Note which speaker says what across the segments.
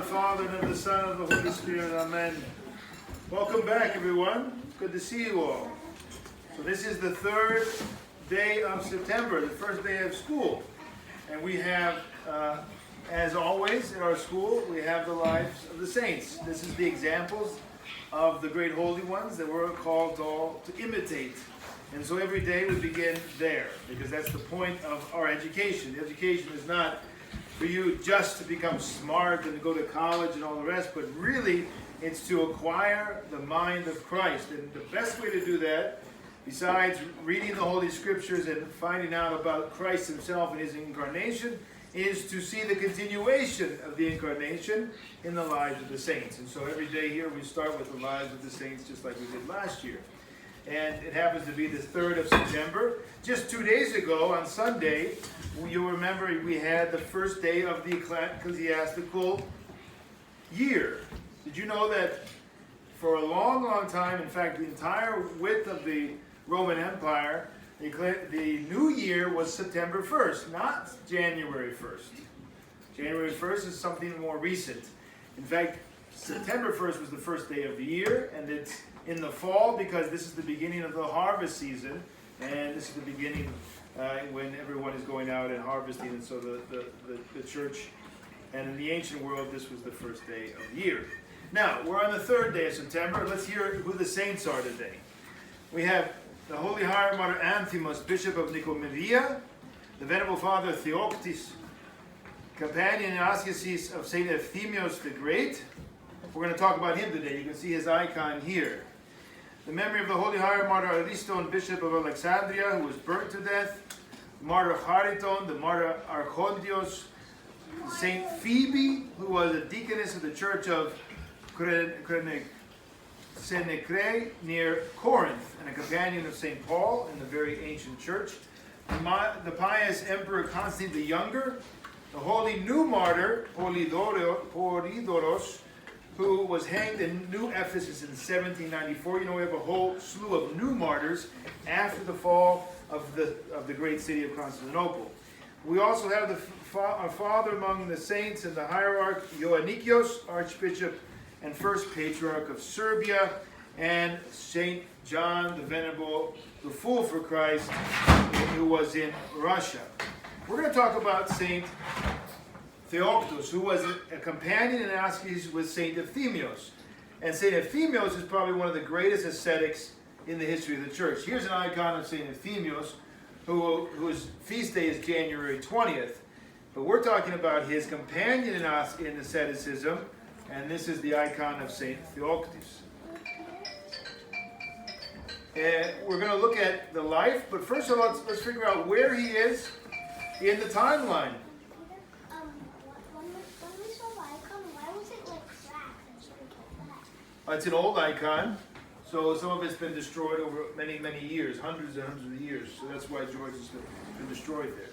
Speaker 1: the Father, and of the Son, and of the Holy Spirit. Amen. Welcome back, everyone. Good to see you all. So this is the third day of September, the first day of school. And we have, as always in our school, we have the lives of the saints. This is the examples of the great holy ones that we're called all to imitate. And so every day we begin there, because that's the point of our education. The education is not for you just to become smart and to go to college and all the rest, but really it's to acquire the mind of Christ. And the best way to do that, besides reading the Holy Scriptures and finding out about Christ himself and his incarnation, is to see the continuation of the incarnation in the lives of the saints. And so every day here we start with the lives of the saints just like we did last year. And it happens to be the 3rd of September. Just 2 days ago, on Sunday, you'll remember we had the first day of the ecclesiastical year. Did you know that for a long, long time, in fact, the entire width of the Roman Empire, the new year was September 1st, not January 1st. January 1st is something more recent. In fact, September 1st was the first day of the year, and it's in the fall because this is the beginning of the harvest season, and this is the beginning when everyone is going out and harvesting, and so the church, and in the ancient world, this was the first day of the year. Now, we're on the 3rd day of September. Let's hear who the saints are today. We have the Holy Higher Martyr Anthimus, Bishop of Nicomedia, the Venerable Father Theoctis, companion and diocese of St. Euthymius the Great. We're going to talk about him today. You can see his icon here. The memory of the Holy Higher Martyr Ariston, Bishop of Alexandria, who was burnt to death. Martyr Chariton, the Martyr Archontios, St. Phoebe, who was a deaconess of the Church of Senecre near Corinth, and a companion of St. Paul in the very ancient church. The pious Emperor Constantine the Younger, the holy new martyr Polydoros, who was hanged in New Ephesus in 1794. You know, we have a whole slew of new martyrs after the fall of the great city of Constantinople. We also have our father among the saints and the hierarch Ioannikios, Archbishop and First Patriarch of Serbia, and Saint John the Venerable, the Fool for Christ, who was in Russia. We're going to talk about Saint Theoctis, who was a companion in asceticism with St. Euthymius. And St. Euthymius is probably one of the greatest ascetics in the history of the church. Here's an icon of St. Euthymius, whose feast day is January 20th. But we're talking about his companion in asceticism, and this is the icon of St. Theoctis. And we're going to look at the life, but first of all, let's figure out where he is in the timeline. It's an old icon, so some of it's been destroyed over many, many years, hundreds and hundreds of years. So that's why George has been destroyed there.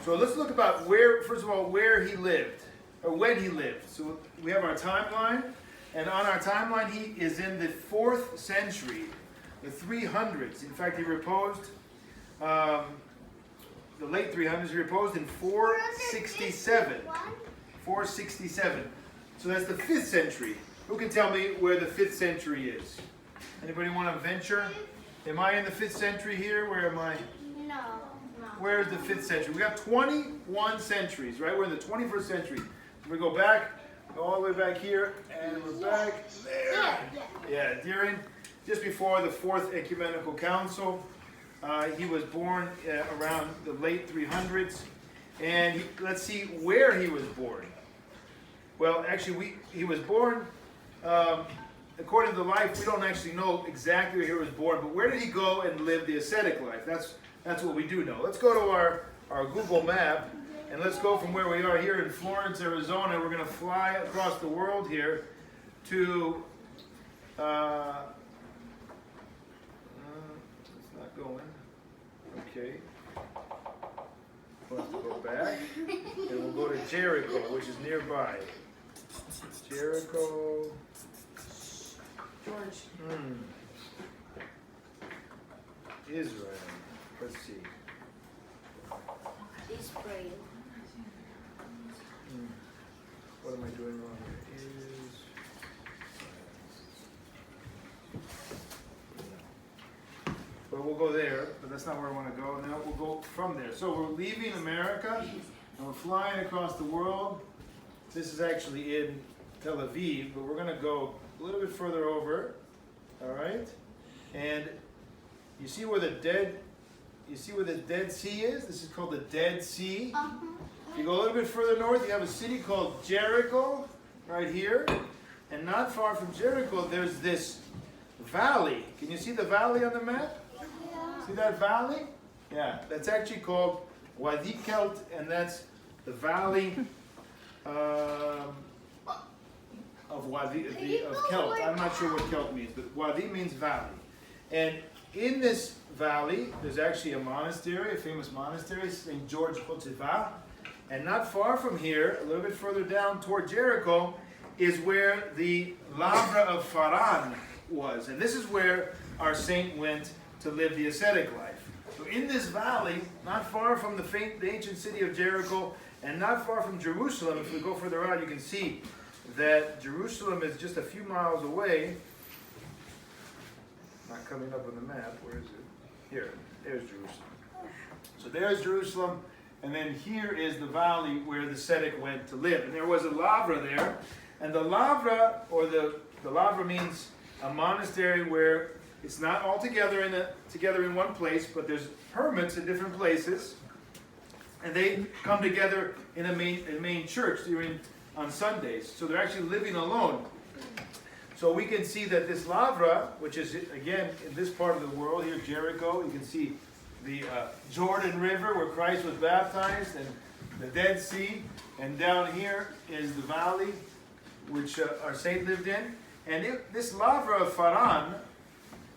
Speaker 1: So let's look about first of all, where he lived, or when he lived. So we have our timeline, and on our timeline, he is in the 4th century, the 300s. In fact, he reposed, the late 300s, he reposed in 467. 467. So that's the 5th century. Who can tell me where the 5th century is? Anybody want to venture? Am I in the 5th century here? Where am I?
Speaker 2: No.
Speaker 1: Where is the 5th century? We got 21 centuries, right? We're in the 21st century. We go back, all the way back here, and we're back there. Yeah, during, just before the 4th Ecumenical Council. He was born around the late 300s. And let's see where he was born. Well, actually, he was born... according to the life, we don't actually know exactly where he was born, but where did he go and live the ascetic life? That's what we do know. Let's go to our Google map, and let's go from where we are here in Florence, Arizona. We're going to fly across the world here to, it's not going. Okay. We'll have to go back, and we'll go to Jericho, which is nearby. Jericho.
Speaker 2: George.
Speaker 1: Israel. Let's see.
Speaker 2: Israel.
Speaker 1: what am I doing wrong here? But we'll go there, but that's not where I want to go. Now we'll go from there. So we're leaving America, and we're flying across the world. This is actually in Tel Aviv, but we're going to go a little bit further over. All right? And you see where the Dead Sea is? This is called the Dead Sea. If you go a little bit further north, you have a city called Jericho, right here. And not far from Jericho, there's this valley. Can you see the valley on the map? See that valley? Yeah, that's actually called Wadi Kelt, and that's the valley of Kelt. I'm not sure what Kelt means, but Wadi means valley. And in this valley, there's actually a monastery, a famous monastery, St. George Hozeva. And not far from here, a little bit further down toward Jericho, is where the Lavra of Faran was. And this is where our saint went to live the ascetic life. So in this valley, not far from the ancient city of Jericho, and not far from Jerusalem, if we go further out, you can see that Jerusalem is just a few miles away. Not coming up on the map. Where is it? Here. There's Jerusalem. So there's Jerusalem, and then here is the valley where the ascetic went to live. And there was a lavra there, and the lavra, or the lavra means a monastery where it's not all together in one place, but there's hermits in different places, and they come together in a main church on Sundays. So they're actually living alone. So we can see that this lavra, which is again in this part of the world here, Jericho, you can see the Jordan River where Christ was baptized, and the Dead Sea, and down here is the valley which our saint lived in. And this lavra of Faran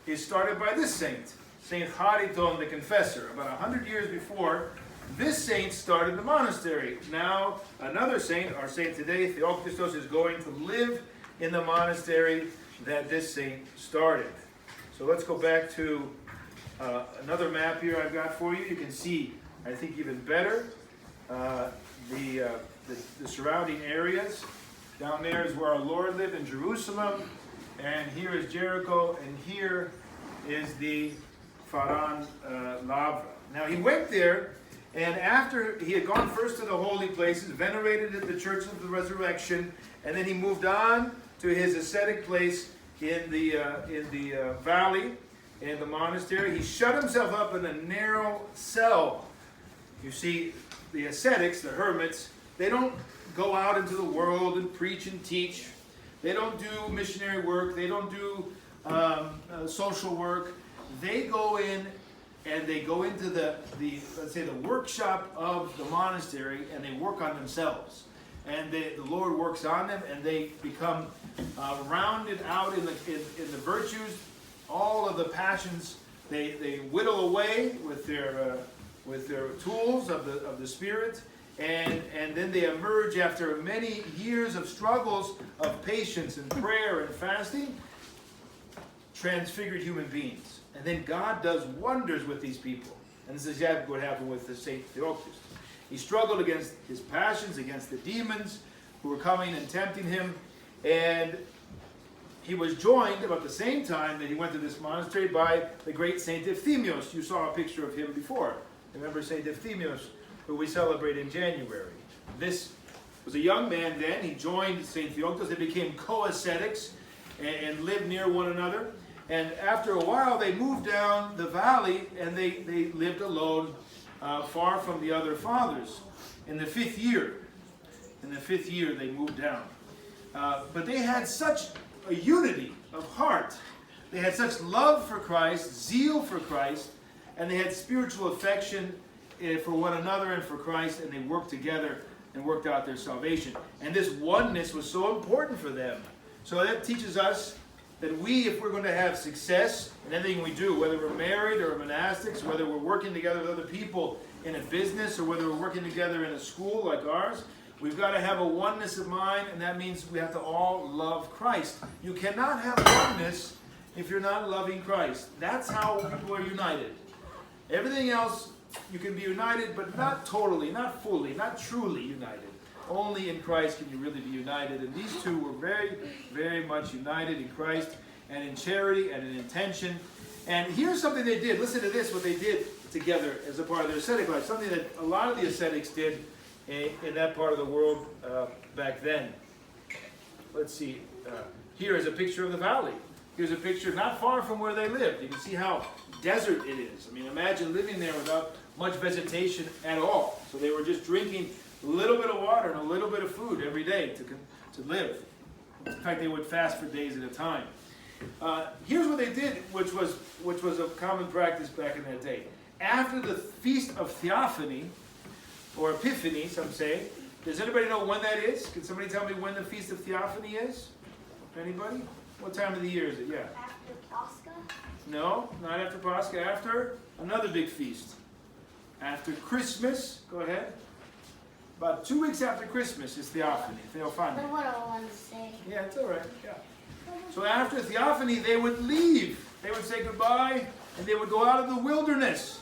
Speaker 1: is started by this saint, Saint Chariton the Confessor. About 100 years before, this saint started the monastery. Now, another saint, our saint today, Theophany, is going to live in the monastery that this saint started. So let's go back to another map here I've got for you. You can see, I think even better, the surrounding areas. Down there is where our Lord lived in Jerusalem, and here is Jericho, and here is the Faran Lavra. Now he went there, and after he had gone first to the holy places, venerated at the Church of the Resurrection, and then he moved on to his ascetic place in the valley, in the monastery. He shut himself up in a narrow cell. You see, the ascetics, the hermits, they don't go out into the world and preach and teach. They don't do missionary work. They don't do social work. They go in and they go into the let's say the workshop of the monastery, and they work on themselves. And the Lord works on them, and they become rounded out in the virtues. All of the passions they whittle away with their tools of the Spirit. And then they emerge after many years of struggles of patience and prayer and fasting, transfigured human beings. And then God does wonders with these people. And this is exactly what happened with the Saint Theophany. He struggled against his passions, against the demons who were coming and tempting him. And he was joined about the same time that he went to this monastery by the great Saint Ephthemios. You saw a picture of him before. Remember Saint Ephthemios, who we celebrate in January. This was a young man then. He joined St. Theophany. They became co-ascetics and lived near one another. And after a while, they moved down the valley, and they lived alone, far from the other fathers. In the 5th year, they moved down. But they had such a unity of heart. They had such love for Christ, zeal for Christ, and they had spiritual affection for one another and for Christ, and they worked together and worked out their salvation. And this oneness was so important for them. So that teaches us that we, if we're going to have success in anything we do, whether we're married or monastics, whether we're working together with other people in a business, or whether we're working together in a school like ours, we've got to have a oneness of mind, and that means we have to all love Christ. You cannot have oneness if you're not loving Christ. That's how people are united. Everything else, you can be united, but not totally, not fully, not truly united. Only in Christ can you really be united. And these two were very, very much united in Christ and in charity and in intention. And here's something they did. Listen to this, what they did together as a part of their ascetic life. Something that a lot of the ascetics did in that part of the world back then. Let's see. Here is a picture of the valley. Here's a picture not far from where they lived. You can see how desert it is. I mean, imagine living there without much vegetation at all. So they were just drinking a little bit of water and a little bit of food every day to live. In fact, they would fast for days at a time. Here's what they did, which was a common practice back in that day. After the Feast of Theophany, or Epiphany, some say, does anybody know when that is? Can somebody tell me when the Feast of Theophany is? Anybody? What time of the year is it? Yeah.
Speaker 2: After Pascha?
Speaker 1: No, not after Pascha. After another big feast. After Christmas. Go ahead. About 2 weeks after Christmas is Theophany. Theophany.
Speaker 2: That's what I wanted to say.
Speaker 1: Yeah, it's all right. Yeah. So after Theophany, they would leave. They would say goodbye, and they would go out of the wilderness.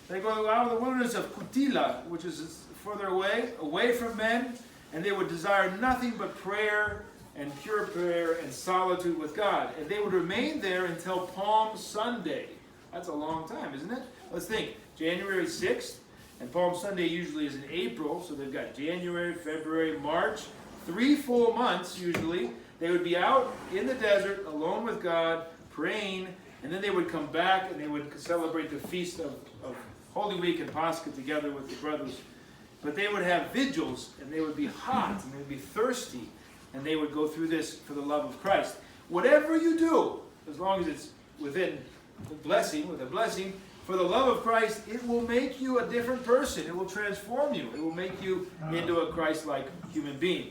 Speaker 1: They go out of the wilderness of Kutila, which is further away from men, and they would desire nothing but prayer and pure prayer and solitude with God. And they would remain there until Palm Sunday. That's a long time, isn't it? Let's think. January 6th, and Palm Sunday usually is in April, so they've got January, February, March, 3 full months usually. They would be out in the desert alone with God, praying, and then they would come back and they would celebrate the Feast of Holy Week and Pascha together with the brothers. But they would have vigils, and they would be hot, and they would be thirsty, and they would go through this for the love of Christ. Whatever you do, as long as it's within the blessing, with a blessing, for the love of Christ, it will make you a different person. It will transform you. It will make you into a Christ-like human being.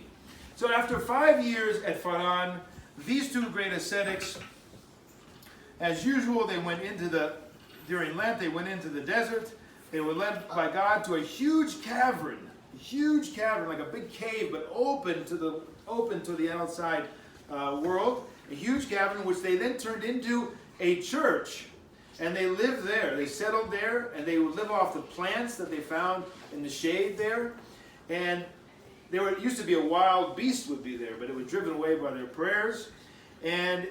Speaker 1: So after 5 years at Faran, these two great ascetics, as usual, they went during Lent, they went into the desert. They were led by God to a huge cavern, like a big cave, but open to the outside world. A huge cavern, which they then turned into a church. And they lived there. They settled there, and they would live off the plants that they found in the shade there. And it used to be a wild beast would be there, but it was driven away by their prayers. And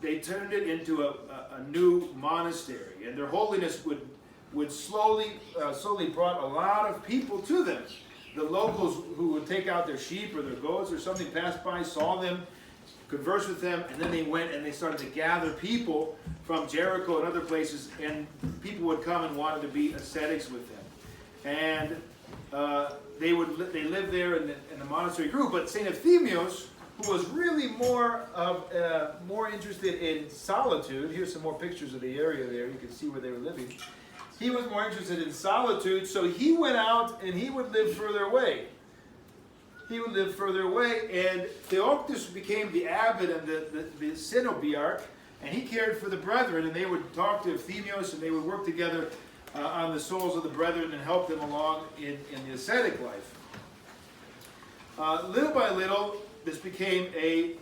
Speaker 1: they turned it into a new monastery. And their holiness would slowly brought a lot of people to them. The locals who would take out their sheep or their goats or something, passed by, saw them, conversed with them, and then they went and they started to gather people from Jericho and other places, and people would come and wanted to be ascetics with them. And they lived there in the monastery group. But St. Ephemios, who was really more interested in solitude, here's some more pictures of the area there, you can see where they were living. He was more interested in solitude, so he went out and he would live further away. He would live further away, and Theoctus became the abbot and the synobiarch, and he cared for the brethren, and they would talk to Ephemios, and they would work together on the souls of the brethren and help them along in the ascetic life. Little by little, this became a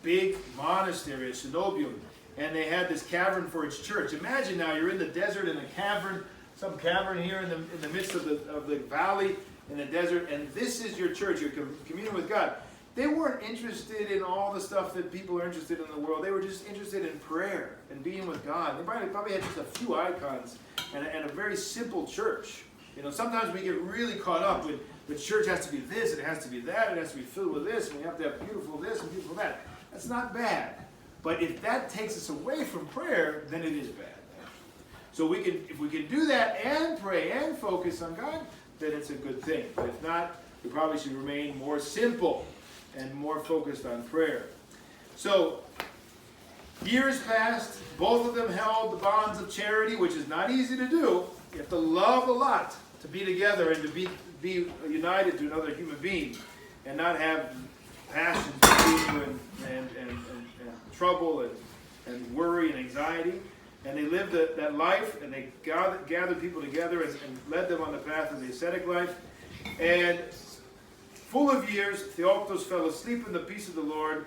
Speaker 1: big monastery, a cenobium, and they had this cavern for its church. Imagine now you're in the desert in a cavern, some cavern here in the midst of the valley in the desert, and this is your church. You're communing with God. They weren't interested in all the stuff that people are interested in the world. They were just interested in prayer and being with God. They probably had just a few icons and a very simple church. You know, sometimes we get really caught up with the church has to be this, it has to be that, it has to be filled with this, and we have to have beautiful this and beautiful that. That's not bad. But if that takes us away from prayer, then it is bad. So if we can do that and pray and focus on God, then it's a good thing. But if not, we probably should remain more simple and more focused on prayer. So, years passed, both of them held the bonds of charity, which is not easy to do. You have to love a lot to be together and to be united to another human being and not have passions between you and trouble and worry and anxiety. And they lived that life, and they gathered people together and led them on the path of the ascetic life. And full of years, Theoctus fell asleep in the peace of the Lord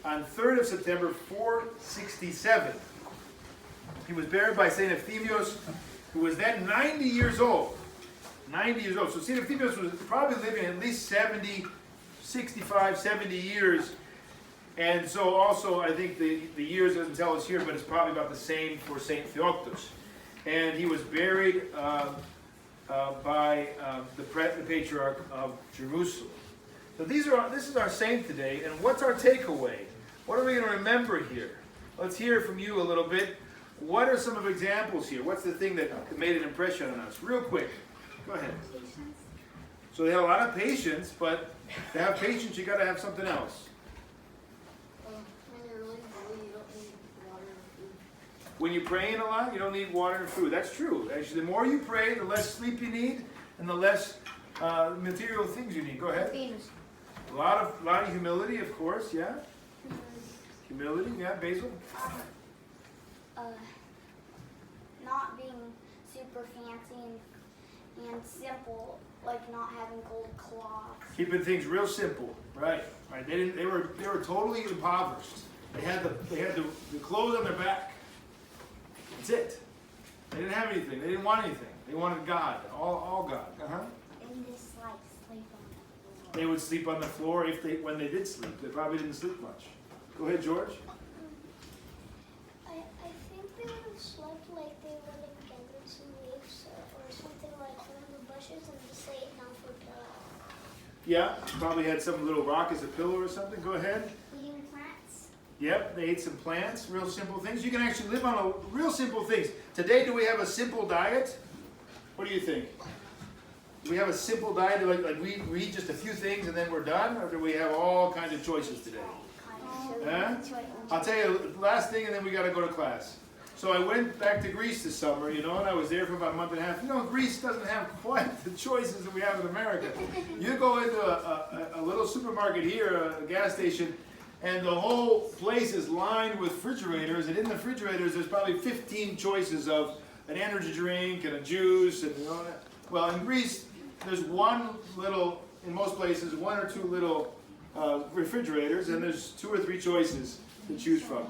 Speaker 1: on 3rd of September, 467. He was buried by St. Ephemios, who was then 90 years old. 90 years old. So St. Euthymius was probably living at least 70, 65, 70 years. And so also, I think the years doesn't tell us here, but it's probably about the same for St. Theophany. And he was buried by the Patriarch of Jerusalem. So this is our saint today, and what's our takeaway? What are we going to remember here? Let's hear from you a little bit. What are some of examples here? What's the thing that made an impression on us? Real quick. Go ahead.
Speaker 2: Patience.
Speaker 1: So they had a lot of patience, but to have patience, you got to have something else.
Speaker 2: When you're really hungry, you don't need water or food.
Speaker 1: When you're praying a lot, you don't need water and food. That's true. Actually, the more you pray, the less sleep you need, and the less material things you need. Go ahead.
Speaker 2: Venus.
Speaker 1: A lot of humility, of course. Yeah. Humility. Yeah. Basil.
Speaker 2: Not being super fancy and simple, like not having gold cloths.
Speaker 1: Keeping things real simple. Right. Right. They were totally impoverished. They had the clothes on their back. That's it. They didn't have anything. They didn't want anything. They wanted God. All God.
Speaker 2: And just like sleep on the floor.
Speaker 1: They would sleep on the floor when they did sleep. They probably didn't sleep much. Go ahead, George.
Speaker 2: I think they would have slept like they would have gathered some leaves or something like one of the bushes and just lay it down for a pillow.
Speaker 1: Yeah, probably had some little rock as a pillow or something. Go ahead.
Speaker 2: Eating plants.
Speaker 1: Yep, they ate some plants, real simple things. You can actually live on real simple things. Today, do we have a simple diet? What do you think? Do we have a simple diet, like we eat just a few things and then we're done? Or do we have all kinds of choices today? Huh? I'll tell you, last thing, and then we got to go to class. So I went back to Greece this summer, and I was there for about a month and a half. Greece doesn't have quite the choices that we have in America. You go into a little supermarket here, a gas station, and the whole place is lined with refrigerators, and in the refrigerators there's probably 15 choices of an energy drink and a juice, and well, in Greece there's in most places, one or two little refrigerators, and there's 2 or 3 choices to choose from.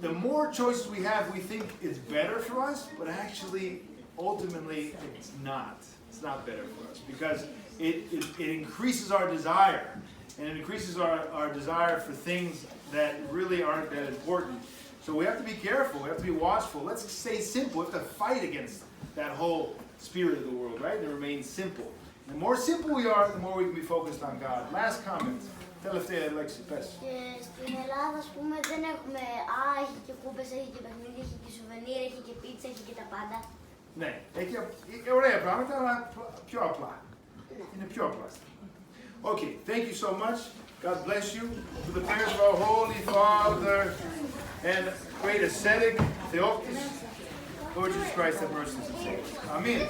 Speaker 1: The more choices we have, we think it's better for us, but actually, ultimately, it's not. It's not better for us because it increases our desire, and it increases our desire for things that really aren't that important. So we have to be careful. We have to be watchful. Let's stay simple. We have to fight against that whole spirit of the world, right? And remain simple. The more simple we are, the more we can be focused on God. Last comment. Τελευταία λέξη, πες.
Speaker 2: Και στην Ελλάδα, ας πούμε, δεν έχουμε έχει και κούπες, έχει και παιχνίδια, έχει και σουβενίρ, έχει και πίτσα, έχει και τα πάντα.
Speaker 1: Ναι, έχει ωραία πράγματα, αλλά πιο απλά. Είναι πιο απλά. Okay, thank you so much. God bless you. For the prayers of our Holy Father and great ascetic, Theophany, Lord Jesus Christ, have mercy on us. Amen.